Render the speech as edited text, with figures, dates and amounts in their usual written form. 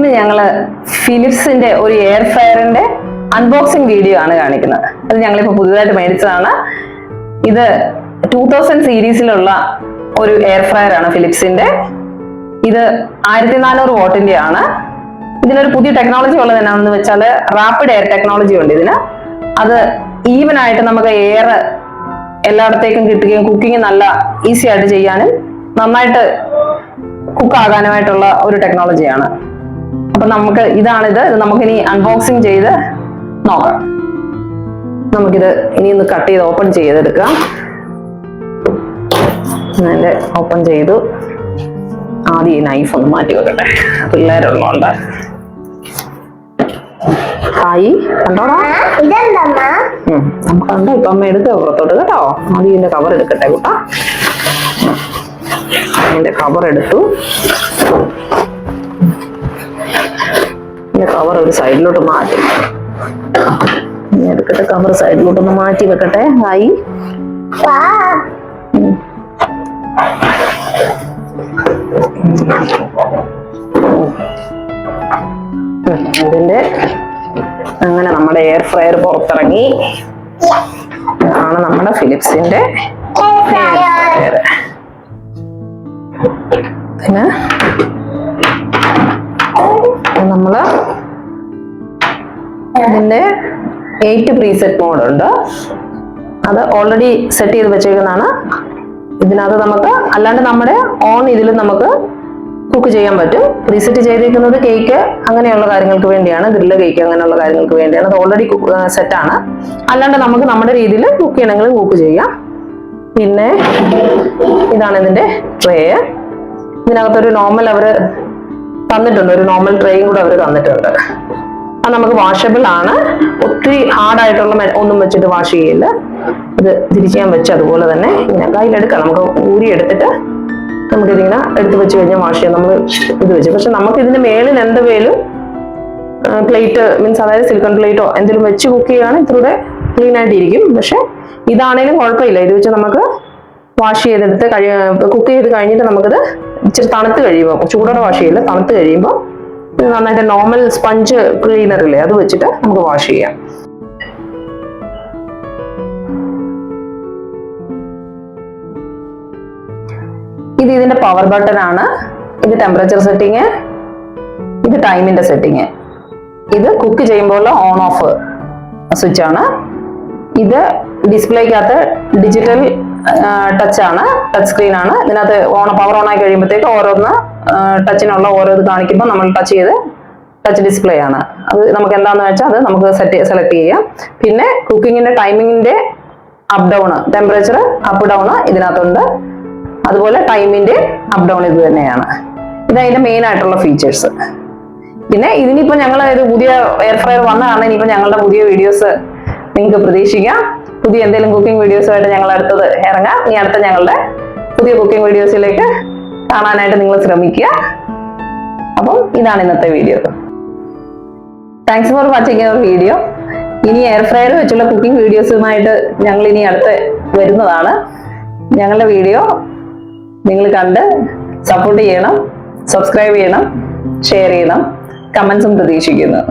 ഇന്ന് ഞങ്ങൾ ഫിലിപ്സിന്റെ ഒരു എയർ ഫ്രയറിന്റെ അൺബോക്സിംഗ് വീഡിയോ ആണ് കാണിക്കുന്നത്. അത് ഞങ്ങളിപ്പോൾ പുതുതായിട്ട് മേടിച്ചതാണ്. ഇത് 2000 സീരീസിലുള്ള ഒരു എയർ ഫ്രയർ ആണ് ഫിലിപ്സിന്റെ. ഇത് 1400 വാട്ടിന്റെ ആണ്. ഇതിനൊരു പുതിയ ടെക്നോളജി ഉള്ളത് എന്നാണെന്ന് വെച്ചാൽ റാപ്പിഡ് എയർ ടെക്നോളജി ഉണ്ട് ഇതിന്. അത് ഈവൻ ആയിട്ട് നമുക്ക് എയർ എല്ലായിടത്തേക്കും കിട്ടുകയും കുക്കിംഗ് നല്ല ഈസി ആയിട്ട് ചെയ്യാനും നന്നായിട്ട് കുക്ക് ആകാനുമായിട്ടുള്ള ഒരു ടെക്നോളജിയാണ്. അപ്പൊ നമുക്ക് ഇതാണിത്. നമുക്കിനി അൺബോക്സിങ് ചെയ്ത് നോക്കാം. നമുക്കിത് ഇനി ഒന്ന് കട്ട് ചെയ്ത് ഓപ്പൺ ചെയ്തെടുക്കാം. അതിന്റെ ഓപ്പൺ ചെയ്തു. ആദ്യം ഈ നൈഫ് ഒന്ന് മാറ്റി വെക്കട്ടെ, പിള്ളേരുള്ളതുകൊണ്ട്. ഹായ്, കണ്ടോടാ? നമുക്ക് കണ്ടോ? ഇപ്പൊ അമ്മ എടുക്കുക പുറത്തോട്ട് കേട്ടോ. ആദ്യം ഇതിന്റെ കവർ എടുക്കട്ടെ കൂട്ടാ. അതിന്റെ കവർ എടുത്തു. ഇതിന്റെ കവർ ഒരു സൈഡിലോട്ട് മാറ്റി എടുക്കട്ടെ. കവർ സൈഡിലോട്ടൊന്ന് മാറ്റി വെക്കട്ടെ. ഹായ്, ഇതിന്റെ അങ്ങനെ നമ്മുടെ എയർ ഫ്രയർ പുറത്തിറങ്ങി. ആണ് നമ്മുടെ ഫിലിപ്സിന്റെ എയർ ഫ്രയർ. പിന്നെ നമ്മള് ഇതിന്റെ 8 പ്രീസെറ്റ് മോഡ് ഉണ്ട്. അത് ഓൾറെഡി സെറ്റ് ചെയ്ത് വെച്ചേക്കുന്നതാണ്. ഇതിനകത്ത് നമുക്ക് അല്ലാണ്ട് നമ്മുടെ ഓൺ ഇതിൽ നമുക്ക് കുക്ക് ചെയ്യാൻ പറ്റും. പ്രീസെറ്റ് ചെയ്തേക്കുന്നത് കേക്ക് അങ്ങനെയുള്ള കാര്യങ്ങൾക്ക് വേണ്ടിയാണ്, ഗ്രില്ല് കേക്ക് അങ്ങനെയുള്ള കാര്യങ്ങൾക്ക് വേണ്ടിയാണ്. അത് ഓൾറെഡി സെറ്റാണ്. അല്ലാണ്ട് നമുക്ക് നമ്മുടെ രീതിയിൽ കുക്ക് ചെയ്യണമെങ്കിൽ കുക്ക് ചെയ്യാം. പിന്നെ ഇതാണ് ഇതിന്റെ ട്രേ. ഇതിനകത്തൊരു നോർമൽ അവർ തന്നിട്ടുണ്ട്, ഒരു നോർമൽ ട്രേയും കൂടെ അവർ തന്നിട്ടുണ്ട്. അത് നമുക്ക് വാഷബിൾ ആണ്. ഒത്തിരി ഹാർഡായിട്ടുള്ള ഒന്നും വെച്ചിട്ട് വാഷ് ചെയ്യില്ല. ഇത് തിരിച്ച് ഞാൻ വെച്ച് അതുപോലെ തന്നെ ഇങ്ങനെ കയ്യിലെടുക്കാം. നമുക്ക് ഊരി എടുത്തിട്ട് നമുക്കിതിങ്ങനെ എടുത്ത് വെച്ച് കഴിഞ്ഞാൽ വാഷ് ചെയ്യാം. നമ്മൾ ഇത് വെച്ച് പക്ഷെ നമുക്ക് ഇതിന്റെ മേളിൽ എന്തെങ്കിലും പ്ലേറ്റ് മീൻസ് അതായത് സിലിക്കൺ പ്ലേറ്റോ എന്തെങ്കിലും വെച്ച് കുക്ക് ചെയ്യുകയാണെങ്കിൽ ഇത്രൂടെ ക്ലീൻ ആയിട്ടിരിക്കും. പക്ഷെ ഇതാണേലും കുഴപ്പമില്ല. ഇത് വെച്ച് നമുക്ക് വാഷ് ചെയ്തെടുത്ത് കുക്ക് ചെയ്ത് കഴിഞ്ഞിട്ട് നമുക്കിത് ഇച്ചിരി തണുത്ത് കഴിയുമ്പോൾ, ചൂടോടെ വാഷ് ചെയ്യില്ല, തണുത്ത് കഴിയുമ്പോൾ ഇത് നന്നായിട്ട് നോർമൽ സ്പഞ്ച് ക്ലീനർ ഇല്ലേ അത് വെച്ചിട്ട് നമുക്ക് വാഷ് ചെയ്യാം. ഇത് ഇതിന്റെ പവർ ബട്ടൺ ആണ്. ഇത് ടെമ്പറേച്ചർ സെറ്റിങ്, ഇത് ടൈമിന്റെ സെറ്റിങ്, ഇത് കുക്ക് ചെയ്യുമ്പോൾ ഓൺ ഓഫ് സ്വിച്ച് ആണ്. ഇത് ഡിസ്പ്ലേക്കകത്ത് ഡിജിറ്റൽ ടച്ച് ആണ്, ടച്ച് സ്ക്രീൻ ആണ്. ഇതിനകത്ത് പവർ ഓൺ ആയി കഴിയുമ്പോഴത്തേക്ക് ഓരോന്ന് ടച്ചിനുള്ള ഓരോ ഇത് കാണിക്കുമ്പോൾ നമ്മൾ ടച്ച് ചെയ്ത് ടച്ച് ഡിസ്പ്ലേ ആണ്. അത് നമുക്ക് എന്താണെന്ന് വെച്ചാൽ അത് നമുക്ക് സെലക്ട് ചെയ്യാം. പിന്നെ കുക്കിങ്ങിന്റെ ടൈമിങ്ങിന്റെ up down, temperature up down ഇതിനകത്തുണ്ട്. അതുപോലെ ടൈമിന്റെ അപ്പ് ഡൗൺ ഇത് തന്നെയാണ്. ഇതതിന്റെ മെയിൻ ആയിട്ടുള്ള ഫീച്ചേഴ്സ്. പിന്നെ ഇതിനിപ്പോ ഞങ്ങൾ ഒരു പുതിയ എയർ ഫ്രയർ വന്നതാണ്. ഇനിയിപ്പോ ഞങ്ങളുടെ പുതിയ വീഡിയോസ് നിങ്ങൾക്ക് പ്രതീക്ഷിക്കാം. പുതിയ എന്തെങ്കിലും കുക്കിംഗ് വീഡിയോസുമായിട്ട് ഞങ്ങൾ അടുത്തത് ഇറങ്ങാം. ഈ അടുത്ത ഞങ്ങളുടെ പുതിയ കുക്കിംഗ് വീഡിയോസിലേക്ക് കാണാനായിട്ട് നിങ്ങൾ ശ്രമിക്കുക. അപ്പം ഇതാണ് ഇന്നത്തെ video. Thanks for watching our video. ഇനി എയർ ഫ്രയർ വെച്ചുള്ള കുക്കിംഗ് വീഡിയോസുമായിട്ട് ഞങ്ങൾ ഇനി അടുത്ത് വരുന്നതാണ്. ഞങ്ങളുടെ വീഡിയോ നിങ്ങൾ കണ്ട് സപ്പോർട്ട് ചെയ്യണം, സബ്സ്ക്രൈബ് ചെയ്യണം, ഷെയർ ചെയ്യണം, കമന്റ്സും പ്രതീക്ഷിക്കുന്നു.